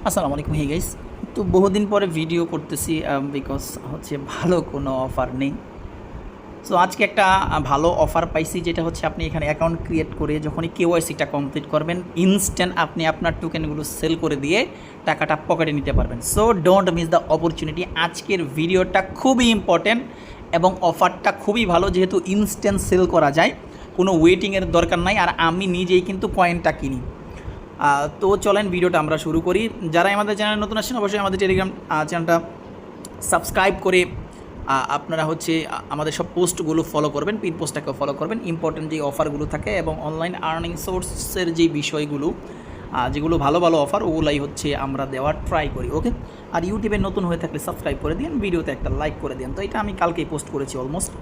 আসসালামু আলাইকুম। Hey guys, তো বহুদিন পরে ভিডিও করতেছি বিকজ হচ্ছে ভালো কোনো অফার নেই। সো আজকে একটা ভালো অফার পাইছি, যেটা হচ্ছে আপনি এখানে অ্যাকাউন্ট ক্রিয়েট করে যখনই কেওয়াইসিটা কমপ্লিট করবেন, ইনস্ট্যান্ট আপনি আপনার টোকেনগুলো সেল করে দিয়ে টাকাটা পকেটে নিতে পারবেন। So don't miss the opportunity. আজকের ভিডিওটা খুবই ইম্পর্ট্যান্ট এবং অফারটা খুবই ভালো, যেহেতু ইনস্ট্যান্ট সেল করা যায়, কোনো ওয়েটিংয়ের দরকার নাই। আর আমি নিজেই কিন্তু কয়েনটা কিনি। তো চলেন ভিডিওটা আমরা শুরু করি। যারা আমাদের চ্যানেলে নতুন আসছেন, অবশ্যই আমাদের টেলিগ্রাম চ্যানেলটা সাবস্ক্রাইব করে আপনারা হচ্ছে আমাদের সব পোস্টগুলো ফলো করবেন, পিন পোস্টটাকেও ফলো করবেন। ইম্পর্টেন্ট যে অফারগুলো থাকে এবং অনলাইন আর্নিং সোর্সের যে বিষয়গুলো, যেগুলো ভালো ভালো অফার, ওগুলাই হচ্ছে আমরা দেওয়ার ট্রাই করি। ওকে, আর ইউটিউবে নতুন হয়ে থাকলে সাবস্ক্রাইব করে দিন, ভিডিওতে একটা লাইক করে দিন। তো এটা আমি কালকেই পোস্ট করেছি অলমোস্ট।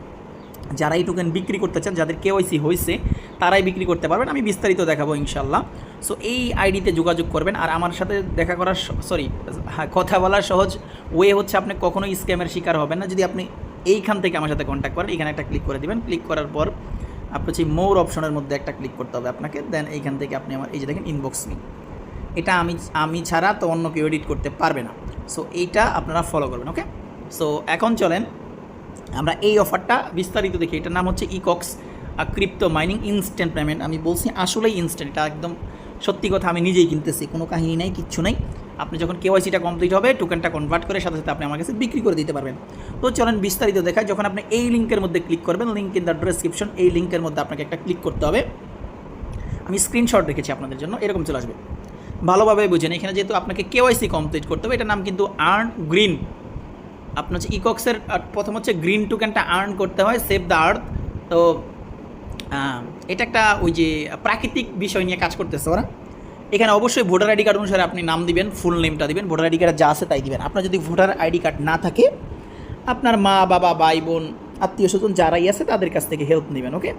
যারা এই টোকেন বিক্রি করতে চান, যাদের কেওয়াইসি হয়েছে, তারাই বিক্রি করতে পারবেন। আমি বিস্তারিত দেখাবো ইনশাল্লাহ। সো এই আইডিতে যোগাযোগ করবেন। আর আমার সাথে দেখা করার কথা বলার সহজ ওয়ে হচ্ছে, আপনি কখনোই স্ক্যামের শিকার হবেন না যদি আপনি এইখান থেকে আমার সাথে কন্ট্যাক্ট করেন। এখানে একটা ক্লিক করে দেবেন। ক্লিক করার পর আপনি হচ্ছে মোর অপশনের মধ্যে একটা ক্লিক করতে হবে আপনাকে। দেন এইখান থেকে আপনি আমার এই যে দেখেন ইনবক্স মি, এটা আমি ছাড়া তো অন্য কেউ এডিট করতে পারবে না। সো এইটা আপনারা ফলো করবেন। ওকে, সো এখন চলেন আমরা এই অফারটা বিস্তারিত দেখি। এটার নাম হচ্ছে ইকক্স ক্রিপ্টো মাইনিং ইনস্ট্যান্ট পেমেন্ট। আমি বলছি আসলেই ইনস্ট্যান্ট, এটা একদম সত্যি কথা। আমি নিজেই কিনতেছি, কোনো কাহিনী নাই, কিচ্ছু নাই। আপনি যখন কেওয়াইসিটা কমপ্লিট হবে, টোকেনটা কনভার্ট করে সাথে সাথে আপনি আমার কাছে বিক্রি করে দিতে পারবেন। তো চলেন বিস্তারিত দেখায়। যখন আপনি এই লিঙ্কের মধ্যে ক্লিক করবেন, লিঙ্ক ইন দ্য ডেসক্রিপশন, এই লিঙ্কের মধ্যে আপনাকে একটা ক্লিক করতে হবে। আমি স্ক্রিনশট রেখেছি আপনাদের জন্য, এরকম চলে আসবে। ভালোভাবে বুঝেন, এখানে যেহেতু আপনাকে কেওয়াইসি কমপ্লিট করতে হবে, এটার নাম কিন্তু আর্ন গ্রিন। আপনার হচ্ছে ইকক্সের প্রথম হচ্ছে গ্রিন টোকেনটা আর্ন করতে হয়, সেভ দ্য আর্থ। তো এটা একটা ওই যে প্রাকৃতিক বিষয় নিয়ে কাজ করতেছে ওরা। এখানে অবশ্যই ভোটার আইডি কার্ড অনুসারে আপনি নাম দিবেন, ফুল নেমটা দিবেন, ভোটার আইডি কার্ডে যা আছে তাই দিবেন। আপনার যদি ভোটার আইডি কার্ড না থাকে, আপনার মা বাবা ভাই বোন আত্মীয় স্বজন যারাই আছে তাদের কাছ থেকে হেল্প নেবেন। ওকে,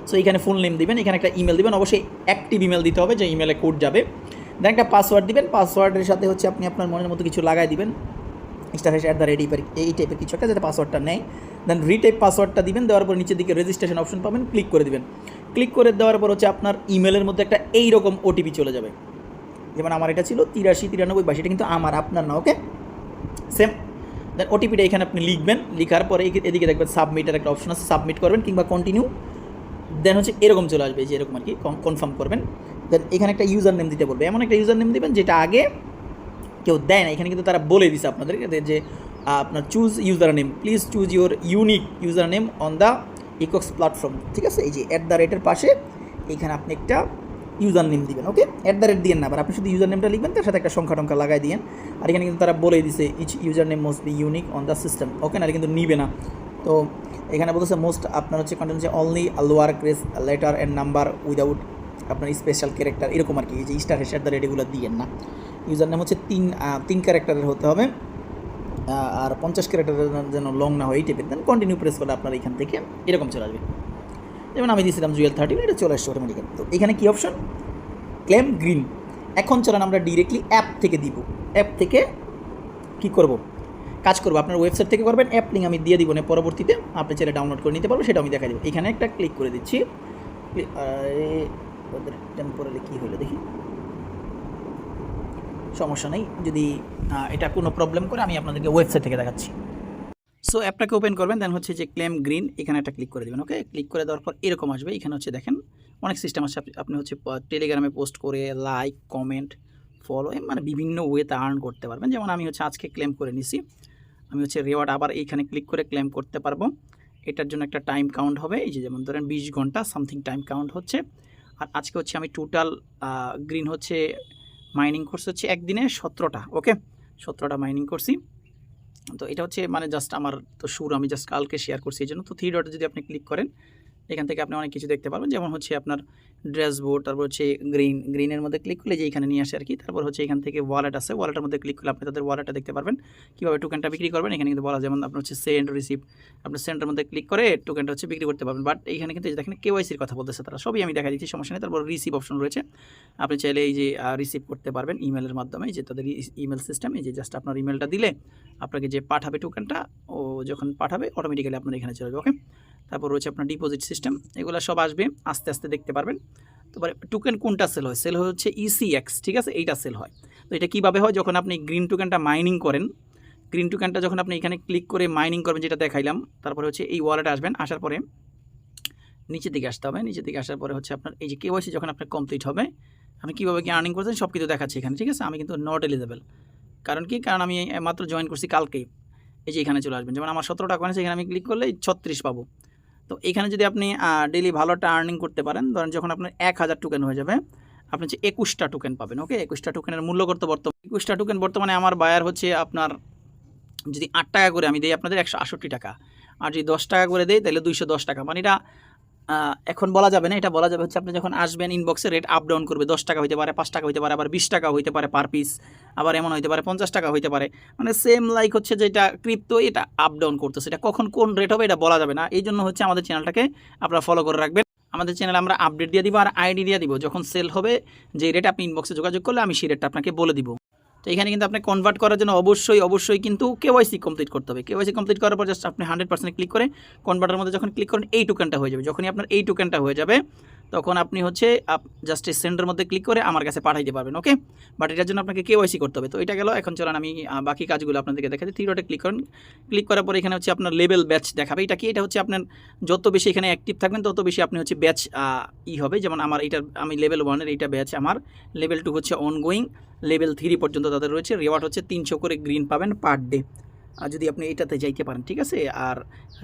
সো এখানে ফুল নেম দিবেন, এখানে একটা ইমেল দিবেন, অবশ্যই অ্যাক্টিভ ইমেল দিতে হবে, যে ইমেলে কোড যাবে। দেন একটা পাসওয়ার্ড দিবেন, পাসওয়ার্ডের সাথে হচ্ছে আপনি আপনার মনের মতো কিছু লাগাই দিবেন, *@ এই টাইপের কিছু একটা, যাতে পাসওয়ার্ডটা নেয়। দেন রিটাইপ পাসওয়ার্ডটা দিবেন, দেওয়ার পর নিচের দিকে রেজিস্ট্রেশন অপশন পাবেন, ক্লিক করে দিবেন। ক্লিক করে দেওয়ার পর হচ্ছে আপনার ইমেলের মধ্যে একটা এইরকম ওটিপি চলে যাবে। যেমন আমার এটা ছিল 839382, এটা কিন্তু আমার, আপনার না। ওকে, সেম। দেন ওটিপিটা এখানে আপনি লিখবেন, লিখার পরে এদিকে দেখবেন সাবমিটের একটা অপশন আছে, সাবমিট করবেন কিংবা কন্টিনিউ। দেন হচ্ছে এরকম চলে আসবে, যে এরকম আর কি, কনফার্ম করবেন। দেন এখানে একটা ইউজার নেম দিতে বলবে, এমন একটা ইউজার নেম দিবেন যেটা আগে কেউ দেয় না। এখানে কিন্তু তারা বলে দিছে আপনাদেরকে যে আপনার choose user name, please choose your unique user name on the X platform. ঠিক আছে, এই যে @এর পাশে এইখানে আপনি একটা ইউজার নেম দিবেন। ওকে, @ দিয়েন না, আবার আপনি শুধু ইউজার নেমটা লিখবেন, তার সাথে একটা সংখ্যা টংখ্যা লাগাই দিয়েন। আর এখানে কিন্তু তারা বলে দিছে each user name must be unique on the system. Okay, না কিন্তু নিবে না। তো এখানে বলতেছে মোস্ট, আপনার হচ্ছে কন্টেন্ট হচ্ছে only lower case letter and number without আপনার স্পেশাল ক্যারেক্টার, এরকম আর কি। এই যে *@ এগুলো দিয়েন না। ইউজার নেম হচ্ছে তিন ক্যারেক্টারের হতে হবে, আর 50 ক্যারেক্টারের যেন লং না হয় এই টাইপের। দেন কন্টিনিউ প্রেস করলে আপনার এখান থেকে এরকম চলে আসবে। যেমন আমি দিয়েছিলাম জুয়েল13, এটা চলে আসছে অটোমেটিক্যালি। তো এখানে কী অপশন, ক্লেম গ্রিন। এখন চলেন আমরা ডিরেক্টলি অ্যাপ থেকে দিব। অ্যাপ থেকে কী করব, কাজ করবো আপনার ওয়েবসাইট থেকে করবেন। অ্যাপ লিঙ্ক আমি দিয়ে দিব না পরবর্তীতে, আপনি চাইলে ডাউনলোড করে নিতে পারবেন, সেটা আমি দেখা দেবো। এখানে একটা ক্লিক করে দিচ্ছি। টেম্পোরারি কী হলো দেখি, সমস্যা নেই। যদি এটা কোনো প্রবলেম করে, আমি আপনাদেরকে ওয়েবসাইট থেকে দেখাচ্ছি। সো অ্যাপটাকে ওপেন করবেন, দেন হচ্ছে যে ক্লেম গ্রিন, এখানে একটা ক্লিক করে দেবেন। ওকে, ক্লিক করে দেওয়ার পর এরকম আসবে। এখানে হচ্ছে দেখেন অনেক সিস্টেম আছে। আপনি হচ্ছে টেলিগ্রামে পোস্ট করে লাইক, কমেন্ট, ফলো, মানে বিভিন্ন ওয়েতে আর্ন করতে পারবেন। যেমন আমি হচ্ছে আজকে ক্লেম করে নিছি, আমি হচ্ছে রিওয়ার্ড আবার এইখানে ক্লিক করে ক্লেম করতে পারবো। এটার জন্য একটা টাইম কাউন্ট হবে, এই যে যেমন ধরেন 20 ঘন্টা সামথিং টাইম কাউন্ট হচ্ছে। আর আজকে হচ্ছে আমি টোটাল গ্রিন হচ্ছে মাইনিং করছি হচ্ছে একদিনে 17টা। ওকে, 17টা মাইনিং করছি। তো এটা হচ্ছে মানে জাস্ট আমার তো শুরু, আমি জাস্ট কালকে শেয়ার করছি এই জন্য। তো 3 ডটে যদি আপনি ক্লিক করেন, এখান থেকে আপনি অনেক কিছু দেখতে পারবেন। যেমন হচ্ছে আপনার ড্যাশবোর্ড, তারপর হচ্ছে গ্রিনের মধ্যে ক্লিক করলে যে এখানে নিয়ে আসে আর কি। তারপর হচ্ছে এখান থেকে ওয়ালেট আছে, ওয়ালেটের মধ্যে ক্লিক করলে আপনি তাদের ওয়ালেটটা দেখতে পারবেন, কীভাবে টোকেনটা বিক্রি করবেন। এখানে কিন্তু বলা, যেমন আপনার হচ্ছে সেন্ড রিসিভ, আপনার সেন্ডের মধ্যে ক্লিক করে টোকেনটা হচ্ছে বিক্রি করতে পারবেন। বাট এইখানে কিন্তু দেখেন কেওয়াইসির কথা বলতেছে তারা, সবই আমি দেখা দিচ্ছি, সমস্যা নেই। তারপর রিসিভ অপশন রয়েছে, আপনি চাইলে এই যে রিসিভ করতে পারবেন ইমেলের মাধ্যমে, যে তাদের ইমেল সিস্টেম, এই যে জাস্ট আপনার ইমেলটা দিলে আপনাকে যে পাঠাবে টোকেনটা, ও যখন পাঠাবে অটোমেটিক্যালি আপনার এখানে চলে যাবে। ওকে, তারপর রয়েছে আপনার ডিপোজিট সিস্টেম, এগুলো সব আসবে, আস্তে আস্তে দেখতে পারবেন। তারপরে টোকেন কোনটা সেল হয়, সেল হচ্ছে ECX। ঠিক আছে, এইটা সেল হয়। তো এটা কীভাবে হয়, যখন আপনি গ্রিন টোকেনটা মাইনিং করেন, গ্রিন টোকেনটা যখন আপনি এখানে ক্লিক করে মাইনিং করবেন, যেটা দেখাইলাম, তারপরে হচ্ছে এই ওয়ালেটে আসবেন, আসার পরে নিচের দিকে আসতে হবে, নিচের দিকে আসার পরে হচ্ছে আপনার এই যে কেওয়াইসি যখন আপনার কমপ্লিট হবে, আপনি কীভাবে কি আর্নিং করছেন সব কিছু দেখাচ্ছি এখানে, ঠিক আছে। আমি কিন্তু নট এলিজেবল, কারণ কি, কারণ আমি মাত্র জয়েন করছি কালকেই। এই যে এখানে চলে আসবেন, যেমন আমার 17 টাকা আছে, এখানে আমি ক্লিক করলে 36 পাবো। তো এখানে যদি আপনি ডেলি ভালো একটা আর্নিং করতে পারেন, ধরেন যখন আপনার 1000 টোকেন হয়ে যাবে, আপনি হচ্ছে 21টা টোকেন পাবেন। ওকে, 21টা টোকেনের মূল্য কত বর্তমানে? 21টা টোকেন বর্তমানে আমার বায়ার হচ্ছে আপনার, যদি 8 টাকা করে আমি দিই আপনাদের 168 টাকা, আর যদি 10 টাকা করে দেই তাহলে 210 টাকা। মানে এটা এখন বলা যাবে না, এটা বলা যাবে হচ্ছে আপনি যখন আসবেন ইনবক্সে রেট আপ ডাউন করবে, 10 টাকা হইতে পারে, 5 টাকা হইতে পারে, আবার 20 টাকা হইতে পারে পার পিস, আবার এমন হইতে পারে 50 টাকা হইতে পারে। মানে সেম লাইক হচ্ছে যেটা ক্রিপ্টো, এটা আপ ডাউন করতেছে, এটা কখন কোন রেট হবে এটা বলা যাবে না। এই জন্য হচ্ছে আমাদের চ্যানেলটাকে আপনারা ফলো করে রাখবেন। আমাদের চ্যানেলে আমরা আপডেট দিয়ে দিব আর আইডি দিয়ে দিব, যখন সেল হবে যে রেট আপনি ইনবক্সে যোগাযোগ করলে আমি সেই রেটটা আপনাকে বলে দিব। তো এখানে কিন্তু আপনি কনভার্ট করার জন্য অবশ্যই কিন্তু কেওয়াইসি কমপ্লিট করতে হবে। কেওয়াইসি কমপ্লিট করার পর জাস্ট আপনি 100% ক্লিক করে কনভার্টার মধ্যে যখন ক্লিক করেন, এই টোকেনটা হয়ে যাবে। যখনই আপনার এই টোকেনটা হয়ে যাবে, তখন আপনি হচ্ছে জাস্ট এই সেন্ডের মধ্যে ক্লিক করে আমার কাছে পাঠাইতে পারবেন। ওকে, বাট এটার জন্য আপনাকে কেওয়াইসি করতে হবে। তো এটা গেল। এখন চলেন আমি বাকি কাজগুলো আপনাদেরকে দেখাচ্ছি। 3 ডটে ক্লিক করেন, ক্লিক করার পরে এখানে হচ্ছে আপনার লেভেল ব্যাচ দেখাবে। এটা কি, এটা হচ্ছে আপনার যত বেশি এখানে অ্যাক্টিভ থাকবেন তত বেশি আপনি হচ্ছে ব্যাচ হবে। যেমন আমার এইটার, আমি লেভেল 1-এর এইটা ব্যাচ আমার, লেভেল 2 হচ্ছে অনগোয়িং, লেভেল 3 পর্যন্ত তাদের রয়েছে। রেওয়ার্ড হচ্ছে 300 করে গ্রিন পাবেন পার ডে, আর যদি আপনি এইটাতে যাইতে পারেন, ঠিক আছে। আর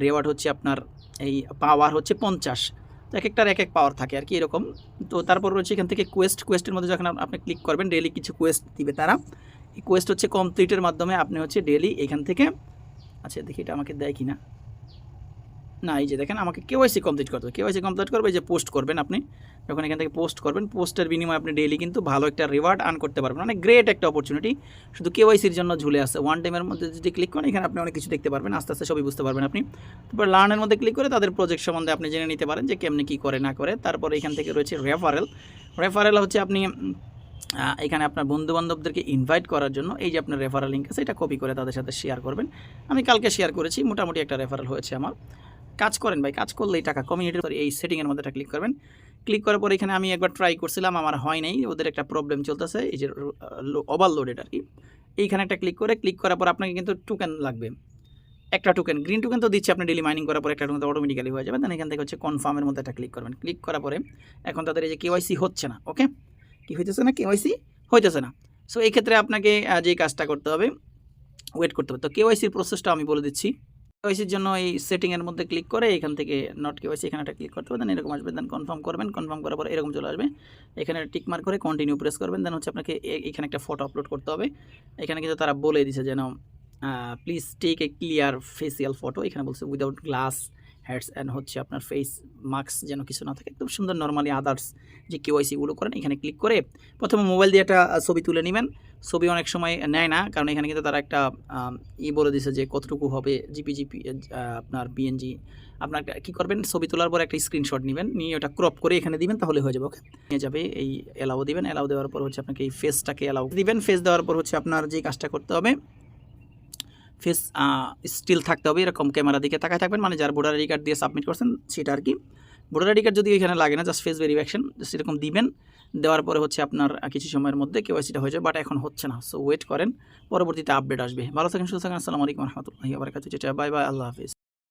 রেওয়ার্ড হচ্ছে আপনার এই পাওয়ার হচ্ছে 50, তো এক একটার এক এক পাওয়ার থাকে আর কি, এরকম। তো তারপর রয়েছে এখান থেকে কোয়েস্টের মধ্যে যখন আপনি ক্লিক করবেন, ডেইলি কিছু কোয়েস্ট দিবে তারা। এই কোয়েস্ট হচ্ছে কমপ্লিটের মাধ্যমে আপনি হচ্ছে ডেইলি এখান থেকে, আচ্ছা দেখি এটা আমাকে দেয় কি না, না এই যে দেখেন আমাকে কেওয়াইসি কমপ্লিট করতে হবে। কেওয়াইসি কমপ্লিট করবে, এই যে পোস্ট করবেন আপনি, যখন এখান থেকে পোস্ট করবেন, পোস্টের বিনিময়ে আপনি ডেইলি কিন্তু ভালো একটা রিওয়ার্ড আর্ন করতে পারবেন। মানে গ্রেট একটা অপরচুনিটি, শুধু কেওয়াইসির জন্য ঝুলে আসে। ওয়ান টাইমের মধ্যে যদি ক্লিক করেন, এখানে আপনি অনেক কিছু দেখতে পারবেন, আস্তে আস্তে সবই বুঝতে পারবেন আপনি। তারপর লার্নের মধ্যে ক্লিক করে তাদের প্রজেক্ট সম্বন্ধে আপনি জেনে নিতে পারেন যে কেমনি কী করে না করে। তারপর এখান থেকে রয়েছে রেফারেল হচ্ছে আপনি এখানে আপনার বন্ধুবান্ধবদেরকে ইনভাইট করার জন্য এই যে আপনার রেফারেল লিঙ্ক আছে, এটা কপি করে তাদের সাথে শেয়ার করবেন। আমি কালকে শেয়ার করেছি, মোটামুটি একটা রেফারেল হয়েছে আমার। কাজ করেন ভাই, কাজ করলেই টাকা। কমিউনিটির এই সেটিংয়ের মধ্যে ক্লিক করবেন, ক্লিক করার পর এখানে আমি একবার ট্রাই করছিলাম, আমার হয় নাই, ওদের একটা প্রবলেম চলতেছে, এই যে ওভারলোডেড আর কি। এইখানে একটা ক্লিক করার পর আপনাকে কিন্তু টোকেন লাগবে, একটা টোকেন, গ্রিন টোকেন তো দিচ্ছে আপনি ডেলি মাইনিং করার পর, একটা টোকেন তো অটোমেটিক্যালি হয়ে যাবে। দেন এখান থেকে হচ্ছে কনফার্মের মধ্যে একটা ক্লিক করবেন, ক্লিক করার পরে এখন তাদের এই যে কেওয়াইসি হচ্ছে না। ওকে, কি হইতেছে না, কেওয়াইসি হইতেছে না। সো এই ক্ষেত্রে আপনাকে যে কাজটা করতে হবে, ওয়েট করতে হবে। তো কেওয়াইসির প্রসেসটা আমি বলে দিচ্ছি। কেওয়াইসির জন্য এই সেটিংয়ের মধ্যে ক্লিক করে এখান থেকে নট কেওয়াইসি, এখানে একটা ক্লিক করতে হবে, দেন এরকম আসবে, দেন কনফার্ম করবেন। কনফার্ম করার পর এরকম চলে আসবে, এখানে টিক মার্ক করে কন্টিনিউ প্রেস করবেন। দেন হচ্ছে আপনাকে এখানে একটা ফটো আপলোড করতে হবে। এখানে কিন্তু তারা বলে দিছে যেন please take a clear facial photo, এখানে বলছে উইদাউট গ্লাস হেডস অ্যান্ড হচ্ছে আপনার ফেস মাস্ক যেন কিছু না থাকে, একদম সুন্দর নর্মালি আদার্স যে কেওয়াইসিগুলো করেন। এখানে ক্লিক করে প্রথমে মোবাইল দিয়ে একটা ছবি তুলে নেবেন। ছবি অনেক সময় নেয় না, কারণ এখানে কিন্তু তারা একটা বলে দিছে যে কতটুকু হবে, জিপি আপনার পিএনজি। আপনার কী করবেন, ছবি তোলার পর একটা স্ক্রিনশট নেবেন, নিয়ে ওটা ক্রপ করে এখানে দিবেন, তাহলে হয়ে যাবে। ওকে, নিয়ে যাবে, এই অ্যালাউ দিবেন, অ্যালাউ দেওয়ার পর হচ্ছে আপনাকে এই ফেসটাকে অ্যালাউ দিবেন। ফেস দেওয়ার পর হচ্ছে আপনার যে কাজটা করতে হবে, ফেস স্টিল থাকতে হবে, এরকম ক্যামেরা দিকে তাকায় থাকবেন, মানে যার ভোটার আইডি কার্ড দিয়ে সাবমিট করছেন সেটা আর কি। ভোটার আইডি কার্ড যদি এখানে লাগে না, জাস্ট ফেস ভেরিফিকেশন জাস্ট এরকম দিবেন। দেওয়ার পরে হচ্ছে আপনার কিছু সময়ের মধ্যে কেওয়াইসিটা হয়ে যাবে, বাট এখন হচ্ছে না। সো ওয়েট করেন, পরবর্তীতে আপডেট আসবে। ভালো থাকেন, সুস্থ থাকেন। আসসালামু আলাইকুম রহমতুল্লাহি ওয়া বারাকাতুহু। বাই বাই, আল্লাহ হাফিজ।